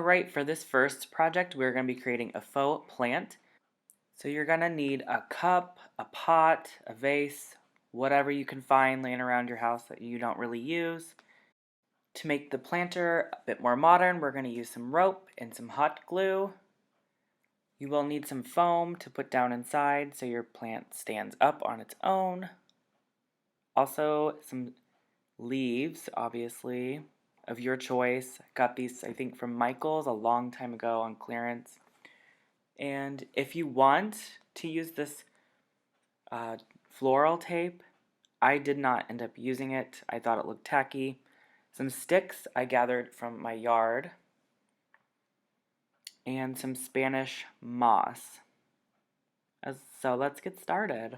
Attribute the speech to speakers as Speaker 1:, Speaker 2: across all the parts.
Speaker 1: Alright, for this first project, we're going to be creating a faux plant. So you're going to need a cup, a pot, a vase, whatever you can find laying around your house that you don't really use. To make the planter a bit more modern, we're going to use some rope and some hot glue. You will need some foam to put down inside so your plant stands up on its own. Also, some leaves, obviously, of your choice. Got these, I think, from Michael's a long time ago on clearance. And if you want to use this floral tape, I did not end up using it. I thought it looked tacky. Some sticks I gathered from my yard, and some Spanish moss. So let's get started.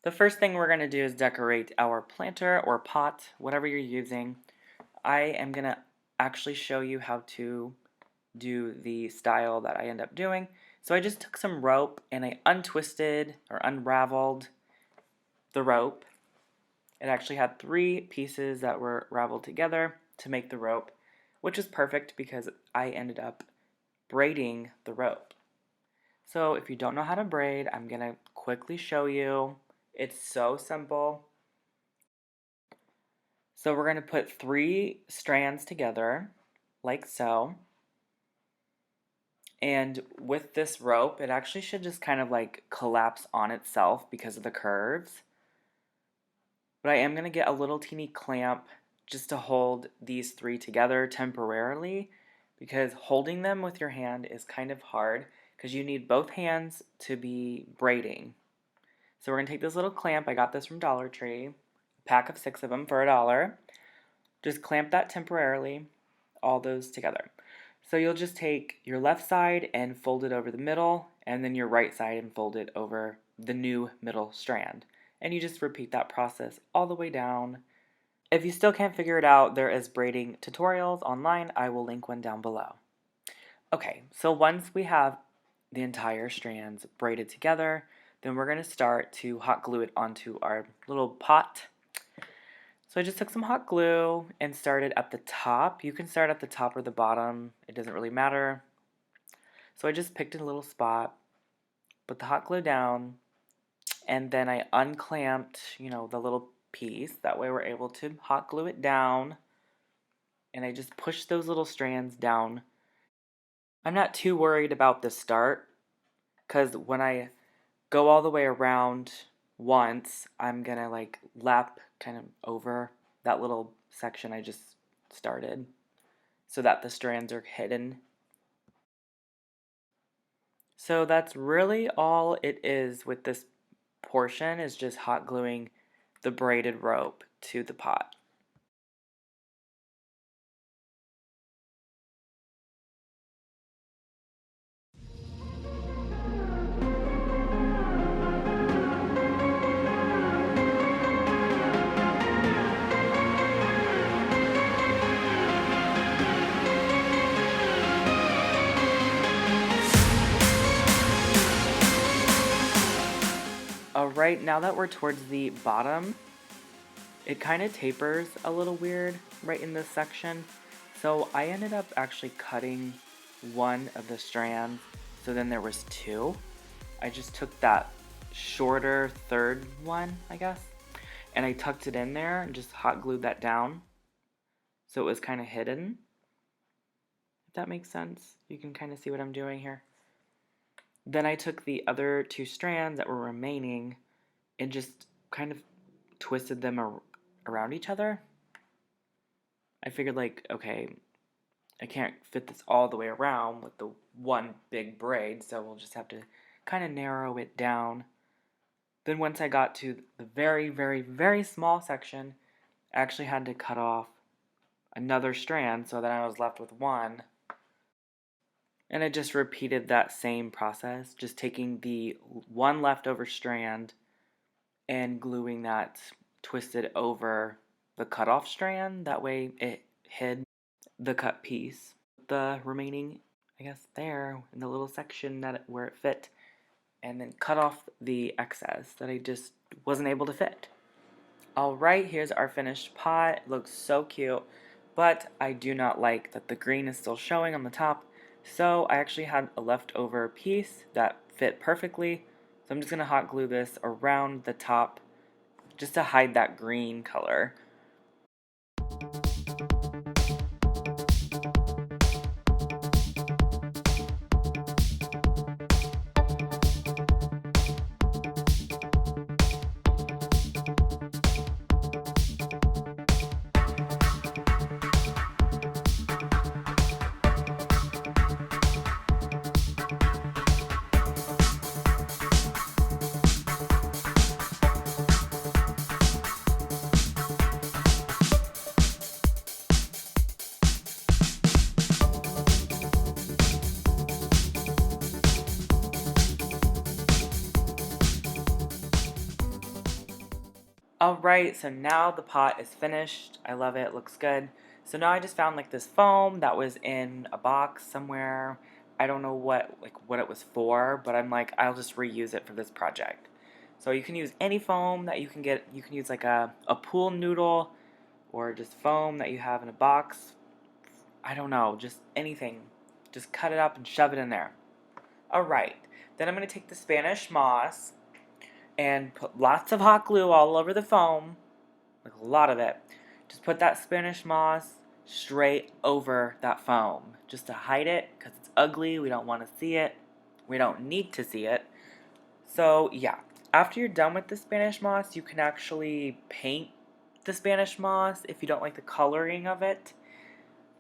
Speaker 1: The first thing we're going to do is decorate our planter or pot, whatever you're using. I am going to actually show you how to do the style that I end up doing. So I just took some rope and I untwisted or unraveled the rope. It actually had 3 pieces that were raveled together to make the rope, which is perfect because I ended up braiding the rope. So if you don't know how to braid, I'm going to quickly show you. It's so simple. So we're going to put 3 strands together, like so. And with this rope, it actually should just kind of like collapse on itself because of the curves. But I am going to get a little teeny clamp just to hold these 3 together temporarily, because holding them with your hand is kind of hard because you need both hands to be braiding. So we're going to take this little clamp. I got this from Dollar Tree, a pack of 6 of them for $1. Just clamp that temporarily, all those together. So you'll just take your left side and fold it over the middle, and then your right side and fold it over the new middle strand. And you just repeat that process all the way down. If you still can't figure it out, there is braiding tutorials online. I will link one down below. Okay, so once we have the entire strands braided together, then we're going to start to hot glue it onto our little pot. So I just took some hot glue and started at the top. You can start at the top or the bottom. It doesn't really matter. So I just picked a little spot, put the hot glue down, and then I unclamped, the little piece. That way we're able to hot glue it down. And I just pushed those little strands down. I'm not too worried about the start, because when I go all the way around once, I'm going to like lap kind of over that little section I just started so that the strands are hidden. So that's really all it is with this portion, is just hot gluing the braided rope to the pot. Alright, now that we're towards the bottom, it kind of tapers a little weird right in this section. So I ended up actually cutting one of the strands, so then there was 2. I just took that shorter third one, I guess, and I tucked it in there and just hot glued that down so it was kind of hidden. If that makes sense, you can kind of see what I'm doing here. Then I took the other 2 strands that were remaining and just kind of twisted them around each other. I figured, like, okay, I can't fit this all the way around with the one big braid, so we'll just have to kind of narrow it down. Then once I got to the very, very, very small section, I actually had to cut off another strand so that I was left with 1. And I just repeated that same process, just taking the 1 leftover strand and gluing that twisted over the cut off strand. That way it hid the cut piece. The remaining, I guess, there in the little section where it fit, and then cut off the excess that I just wasn't able to fit. Alright, here's our finished pot. It looks so cute. but I do not like that the green is still showing on the top, so I actually had a leftover piece that fit perfectly, so I'm just going to hot glue this around the top just to hide that green color. Alright, so now the pot is finished. I love it, it looks good. So now I just found like this foam that was in a box somewhere. I don't know what it was for, but I'm like, I'll just reuse it for this project. So you can use any foam that you can get. You can use like a pool noodle or just foam that you have in a box. I don't know, just anything. Just cut it up and shove it in there. Alright, then I'm going to take the Spanish moss and put lots of hot glue all over the foam, like a lot of it. Just put that Spanish moss straight over that foam, just to hide it, because it's ugly, we don't want to see it, we don't need to see it. So yeah, after you're done with the Spanish moss, you can actually paint the Spanish moss if you don't like the coloring of it.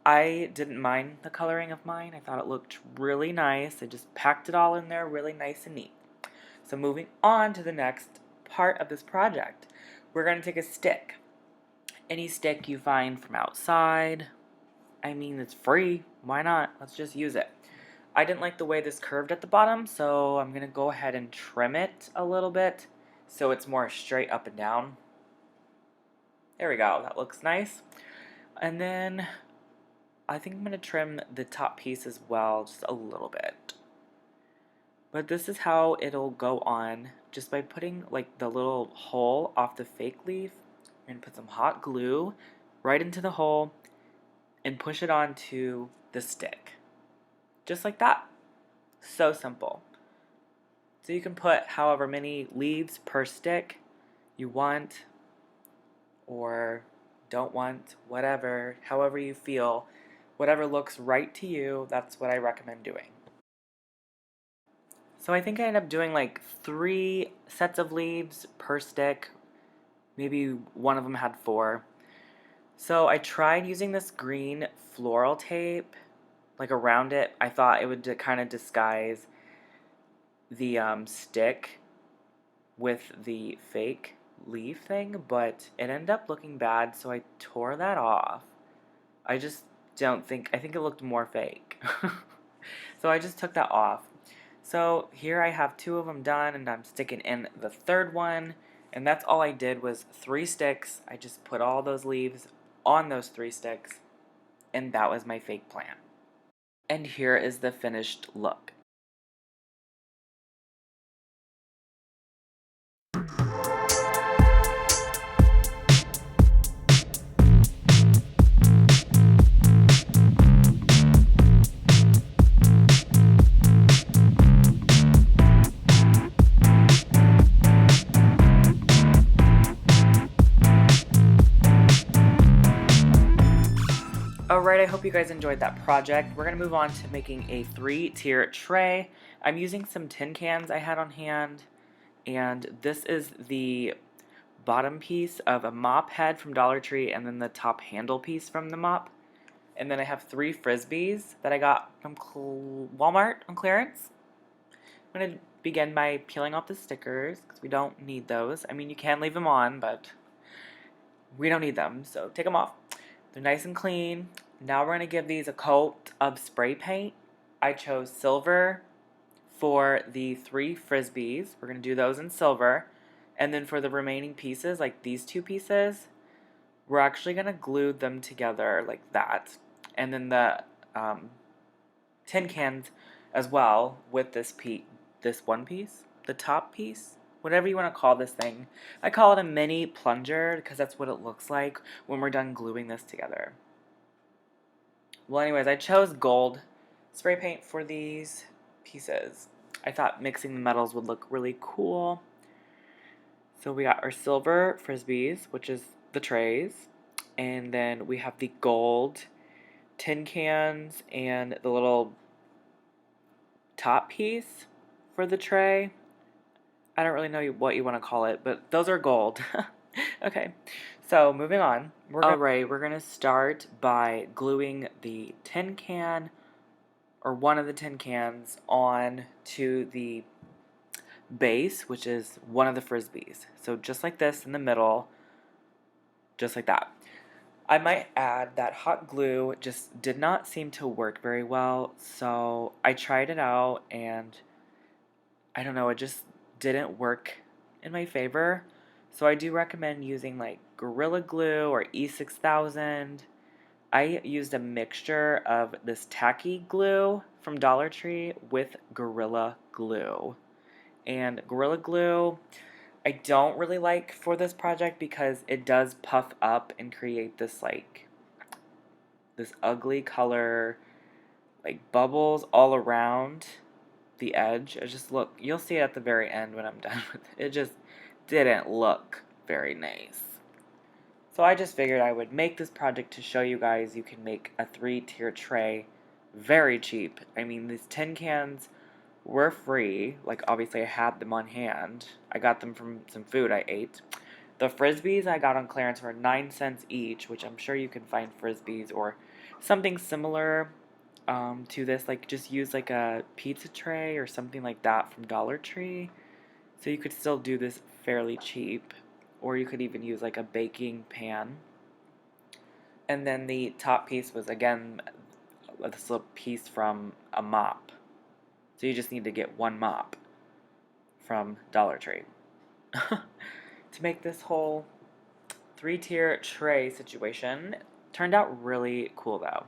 Speaker 1: I didn't mind the coloring of mine, I thought it looked really nice. I just packed it all in there really nice and neat. So moving on to the next part of this project, we're going to take a stick. Any stick you find from outside. I mean, it's free. Why not? Let's just use it. I didn't like the way this curved at the bottom, so I'm going to go ahead and trim it a little bit so it's more straight up and down. There we go. That looks nice. And then I think I'm going to trim the top piece as well, just a little bit. But this is how it'll go on, just by putting like the little hole off the fake leaf. You're going to put some hot glue right into the hole and push it onto the stick. Just like that. So simple. So you can put however many leaves per stick you want or don't want, whatever, however you feel, whatever looks right to you, that's what I recommend doing. So I think I ended up doing like 3 sets of leaves per stick. Maybe one of them had 4. So I tried using this green floral tape, like around it. I thought it would kind of disguise the stick with the fake leaf thing, but it ended up looking bad, so I tore that off. I just don't think, I think it looked more fake. So I just took that off. So here I have 2 of them done, and I'm sticking in the 3rd one, and that's all I did was 3 sticks. I just put all those leaves on those 3 sticks, and that was my fake plant. And here is the finished look. Alright, I hope you guys enjoyed that project. We're going to move on to making a 3-tier tray. I'm using some tin cans I had on hand, and this is the bottom piece of a mop head from Dollar Tree, and then the top handle piece from the mop. And then I have 3 frisbees that I got from Walmart on clearance. I'm going to begin by peeling off the stickers, because we don't need those. I mean, you can leave them on, but we don't need them, so take them off. They're nice and clean. Now we're going to give these a coat of spray paint. I chose silver for the 3 frisbees. We're going to do those in silver. And then for the remaining pieces, like these 2 pieces, we're actually going to glue them together like that. And then the tin cans as well with this one piece, the top piece, whatever you want to call this thing. I call it a mini plunger because that's what it looks like when we're done gluing this together. Well, anyways, I chose gold spray paint for these pieces. I thought mixing the metals would look really cool. So we got our silver frisbees, which is the trays. And then we have the gold tin cans and the little top piece for the tray. I don't really know what you want to call it, but those are gold. Okay, so moving on. Alright, we're going to start by gluing the tin can, or one of the tin cans, on to the base, which is one of the frisbees. So just like this in the middle, just like that. I might add that hot glue just did not seem to work very well, so I tried it out and I don't know, it just didn't work in my favor. So I do recommend using like Gorilla Glue or E6000. I used a mixture of this tacky glue from Dollar Tree with Gorilla Glue. And Gorilla Glue, I don't really like for this project because it does puff up and create this like this ugly color, like bubbles all around the edge. It just you'll see it at the very end when I'm done with it. It just didn't look very nice. So I just figured I would make this project to show you guys you can make a 3-tier tray very cheap. I mean, these tin cans were free. Like, obviously I had them on hand. I got them from some food I ate. The frisbees I got on clearance for 9 cents each, which I'm sure you can find frisbees or something similar to this. Like, just use like a pizza tray or something like that from Dollar Tree. So you could still do this fairly cheap. Or you could even use like a baking pan. And then the top piece was, again, this little piece from a mop. So you just need to get one mop from Dollar Tree. To make this whole 3-tier tray situation. Turned out really cool though.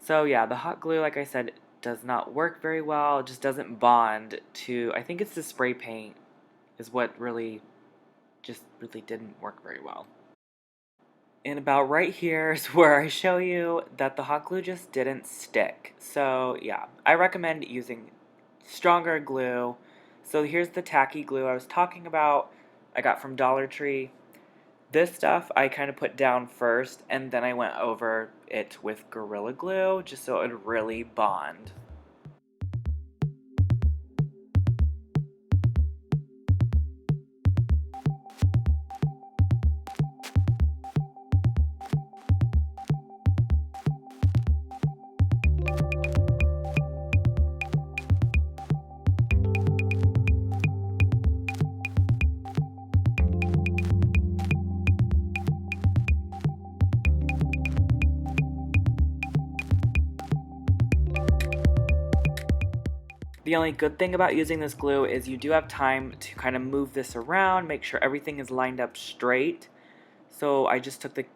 Speaker 1: So yeah, the hot glue, like I said, does not work very well. It just doesn't bond to, I think it's the spray paint is what really didn't work very well. And about right here is where I show you that the hot glue just didn't stick. So yeah, I recommend using stronger glue. So here's the tacky glue I was talking about. I got from Dollar Tree. This stuff I kind of put down first, and then I went over it with Gorilla Glue, just so it would really bond. The only good thing about using this glue is you do have time to kind of move this around, make sure everything is lined up straight. So I just took the,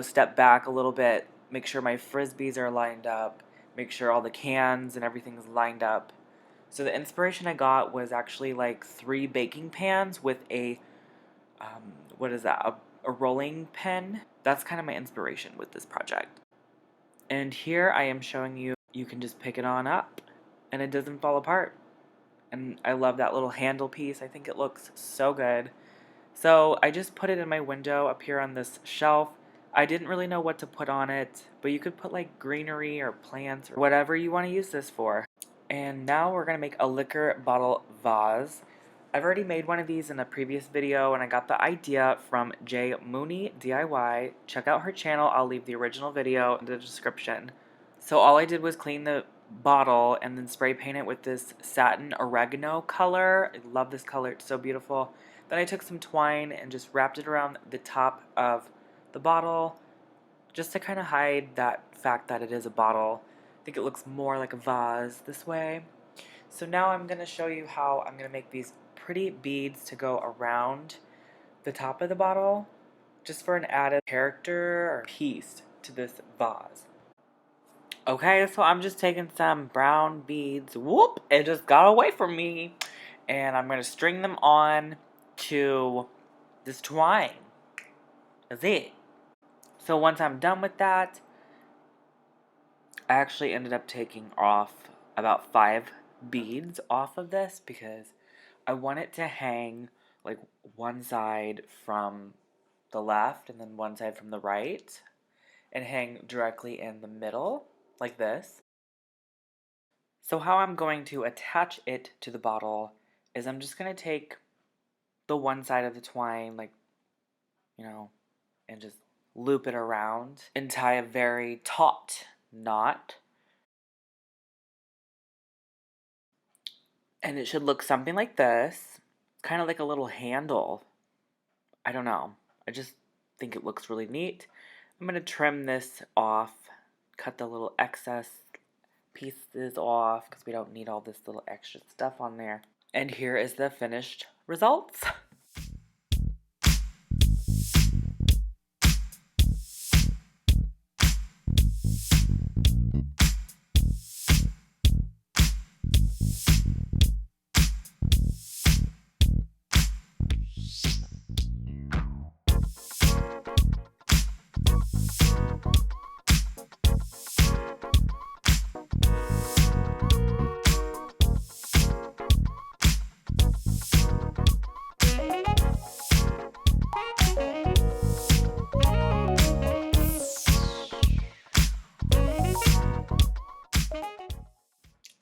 Speaker 1: step back a little bit, make sure my frisbees are lined up, make sure all the cans and everything is lined up. So the inspiration I got was actually like 3 baking pans with a, what is that, a rolling pin. That's kind of my inspiration with this project. And here I am showing you, you can just pick it on up and it doesn't fall apart. And I love that little handle piece. I think it looks so good. So I just put it in my window up here on this shelf. I didn't really know what to put on it, but you could put like greenery or plants or whatever you want to use this for. And now we're going to make a liquor bottle vase. I've already made one of these in a previous video, and I got the idea from J Mooney DIY. Check out her channel. I'll leave the original video in the description. So all I did was clean the bottle and then spray paint it with this satin oregano color. I love this color. It's so beautiful. Then I took some twine and just wrapped it around the top of the bottle just to kind of hide that fact that it is a bottle. I think it looks more like a vase this way. So now I'm going to show you how I'm going to make these pretty beads to go around the top of the bottle just for an added character or piece to this vase. Okay, so I'm just taking some brown beads. Whoop! It just got away from me. And I'm going to string them on to this twine. That's it. So once I'm done with that, I actually ended up taking off about 5 beads off of this because I want it to hang like one side from the left and then one side from the right and hang directly in the middle like this. So how I'm going to attach it to the bottle is I'm just going to take the one side of the twine, like, and just loop it around and tie a very taut knot. And it should look something like this, kind of like a little handle. I don't know. I just think it looks really neat. I'm going to trim this off, cut the little excess pieces off because we don't need all this little extra stuff on there. And here is the finished results.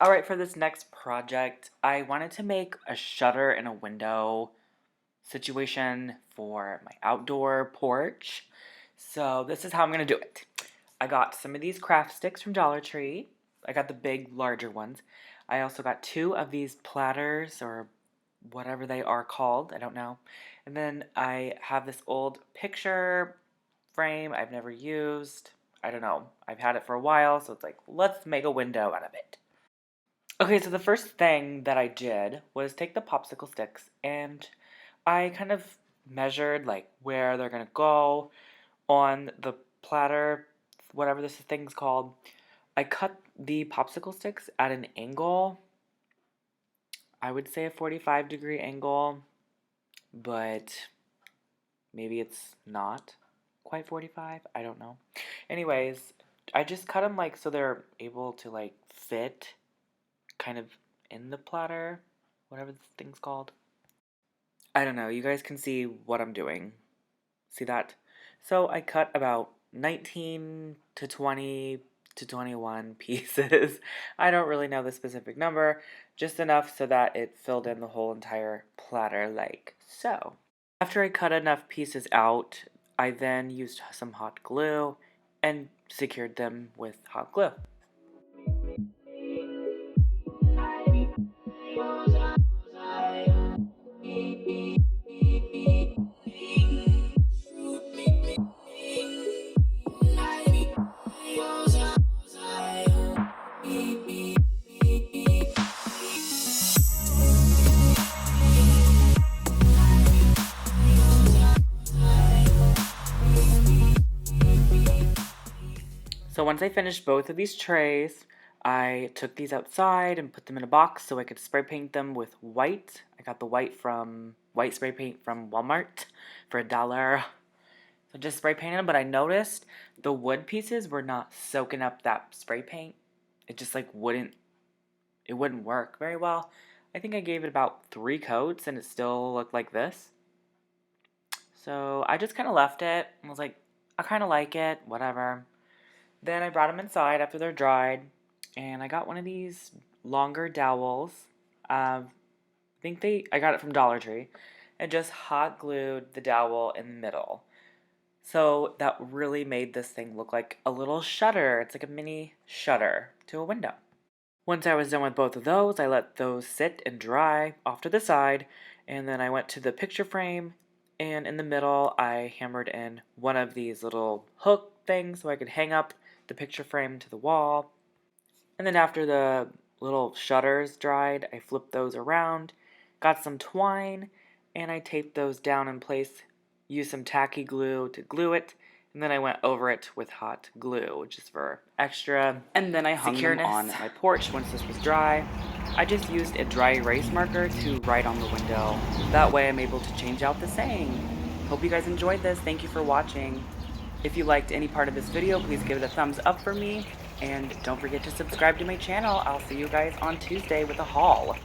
Speaker 1: Alright, for this next project, I wanted to make a shutter and a window situation for my outdoor porch. So this is how I'm going to do it. I got some of these craft sticks from Dollar Tree. I got the big, larger ones. I also got 2 of these platters, or whatever they are called. I don't know. And then I have this old picture frame I've never used. I don't know. I've had it for a while, so it's like, let's make a window out of it. Okay, so the first thing that I did was take the popsicle sticks and I kind of measured like where they're gonna go on the platter, whatever this thing's called. I cut the popsicle sticks at an angle. I would say a 45-degree angle, but maybe it's not quite 45. I don't know. Anyways, I just cut them like so they're able to like fit kind of in the platter, whatever this thing's called. I don't know, you guys can see what I'm doing. See that? So I cut about 19 to 20 to 21 pieces. I don't really know the specific number, just enough so that it filled in the whole entire platter like so. After I cut enough pieces out, I then used some hot glue and secured them with hot glue. So once I finished both of these trays, I took these outside and put them in a box so I could spray paint them with white. I got the white spray paint from Walmart for $1. So just spray painted them, but I noticed the wood pieces were not soaking up that spray paint. It just like wouldn't work very well. I think I gave it about 3 coats and it still looked like this. So I just kind of left it and was like, I kind of like it, whatever. Then I brought them inside after they're dried, and I got one of these longer dowels. I got it from Dollar Tree, and just hot glued the dowel in the middle. So that really made this thing look like a little shutter. It's like a mini shutter to a window. Once I was done with both of those, I let those sit and dry off to the side, and then I went to the picture frame, and in the middle I hammered in one of these little hook things so I could hang up the picture frame to the wall. And then after the little shutters dried, I flipped those around, got some twine, and I taped those down in place, used some tacky glue to glue it, and then I went over it with hot glue, just for extra and then I hung them on my porch once this was dry. I just used a dry erase marker to write on the window. That way I'm able to change out the saying. Hope you guys enjoyed this. Thank you for watching. If you liked any part of this video, please give it a thumbs up for me. And don't forget to subscribe to my channel. I'll see you guys on Tuesday with a haul.